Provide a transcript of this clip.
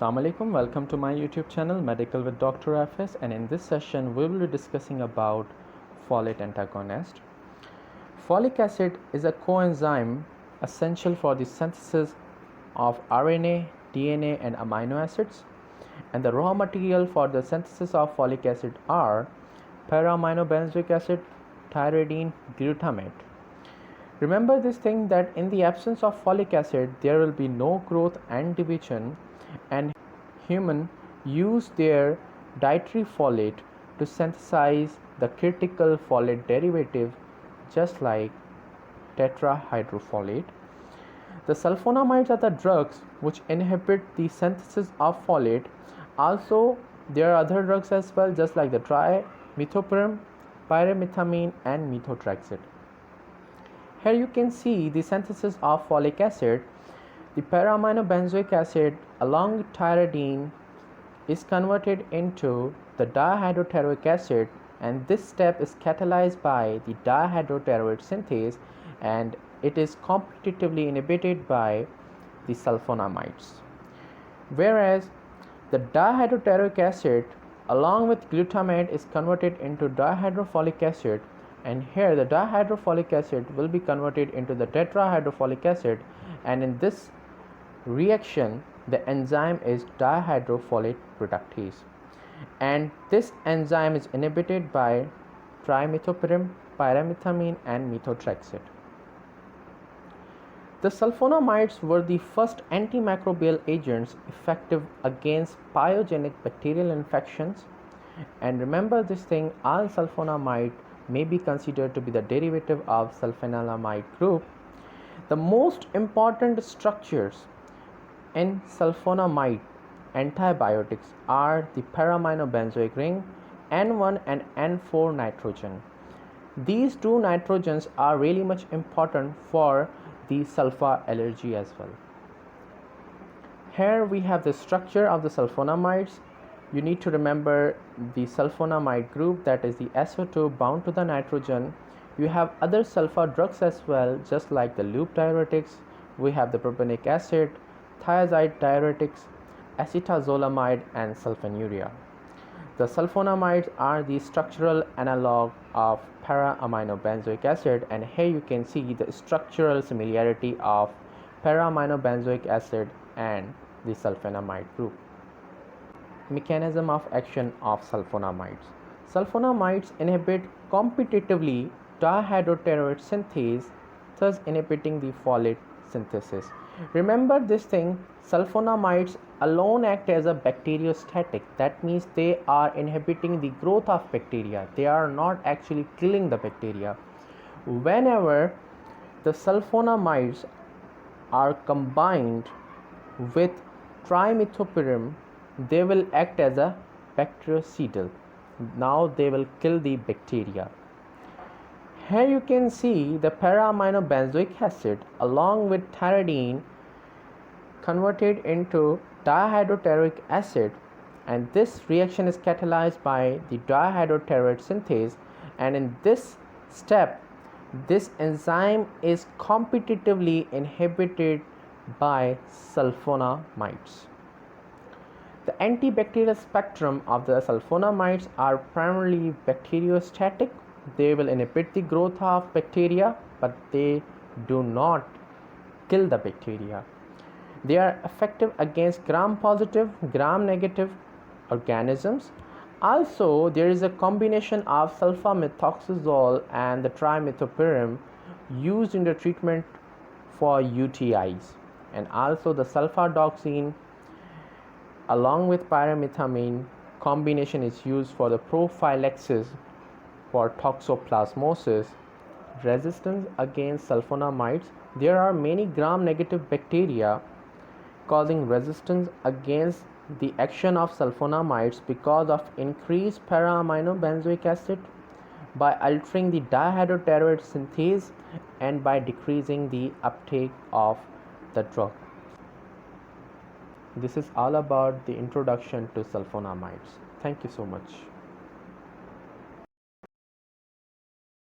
Assalamu alaikum, welcome to my YouTube channel Medical with Dr. FS, and in this session we will be discussing about folate antagonist. Folic acid is a coenzyme essential for the synthesis of RNA, DNA and amino acids, and the raw material for the synthesis of folic acid are para-aminobenzoic acid, tyrosine, glutamate. Remember this thing that in the absence of folic acid there will be no growth and division, and humans use their dietary folate to synthesize the critical folate derivative just like tetrahydrofolate. The sulfonamides are the drugs which inhibit the synthesis of folate. Also there are other drugs as well, just like the trimethoprim, pyrimethamine and methotrexate. Here you can see the synthesis of folic acid. The para-aminobenzoic acid along with tyrosine is converted into the dihydrotoroic acid, and this step is catalyzed by the dihydrotoroid synthase, and it is competitively inhibited by the sulfonamides. Whereas the dihydrotoroic acid along with glutamate is converted into dihydrofolic acid, and here the dihydrofolic acid will be converted into the tetrahydrofolic acid, and in this reaction the enzyme is dihydrofolate reductase, and this enzyme is inhibited by trimethoprim, pyrimethamine and methotrexate. The sulfonamides were the first antimicrobial agents effective against pyogenic bacterial infections, and remember this thing, all sulfonamide may be considered to be the derivative of sulfonamide group. The most important structures in sulfonamide antibiotics are the para-aminobenzoic ring, N1 and N4 nitrogen. These two nitrogens are really much important for the sulfa allergy as well. Here we have the structure of the sulfonamides. You need to remember the sulfonamide group, that is the SO2 bound to the nitrogen. You have other sulfa drugs as well, just like the loop diuretics. We have the propionic acid, thiazide diuretics, acetazolamide and sulfonylurea. The sulfonamides are the structural analog of para-aminobenzoic acid, and here you can see the structural similarity of para-aminobenzoic acid and the sulfonamide group. Mechanism of action of sulfonamides. Sulfonamides inhibit competitively dihydrotoroid synthase, thus inhibiting the folate synthesis. Remember this thing, sulfonamides alone act as a bacteriostatic. That means they are inhibiting the growth of bacteria. They are not actually killing the bacteria. Whenever the sulfonamides are combined with trimethoprim, they will act as a bactericidal. Now they will kill the bacteria. Here you can see the para-aminobenzoic acid along with tyrosine converted into dihydrotoroic acid, and this reaction is catalyzed by the dihydrotoroid synthase, and in this step this enzyme is competitively inhibited by sulfonamides. The antibacterial spectrum of the sulfonamides are primarily bacteriostatic. They will inhibit the growth of bacteria, but they do not kill the bacteria. They are effective against gram-positive, gram-negative organisms. Also, there is a combination of sulfamethoxazole and the trimethoprim used in the treatment for UTIs, and also the sulfadoxine along with pyrimethamine combination is used for the prophylaxis for toxoplasmosis. Resistance against sulfonamides. There are many gram-negative bacteria causing resistance against the action of sulfonamides because of increased para-aminobenzoic acid, by altering the dihydrotoroid synthase, and by decreasing the uptake of the drug. This is all about the introduction to sulfonamides. Thank you so much.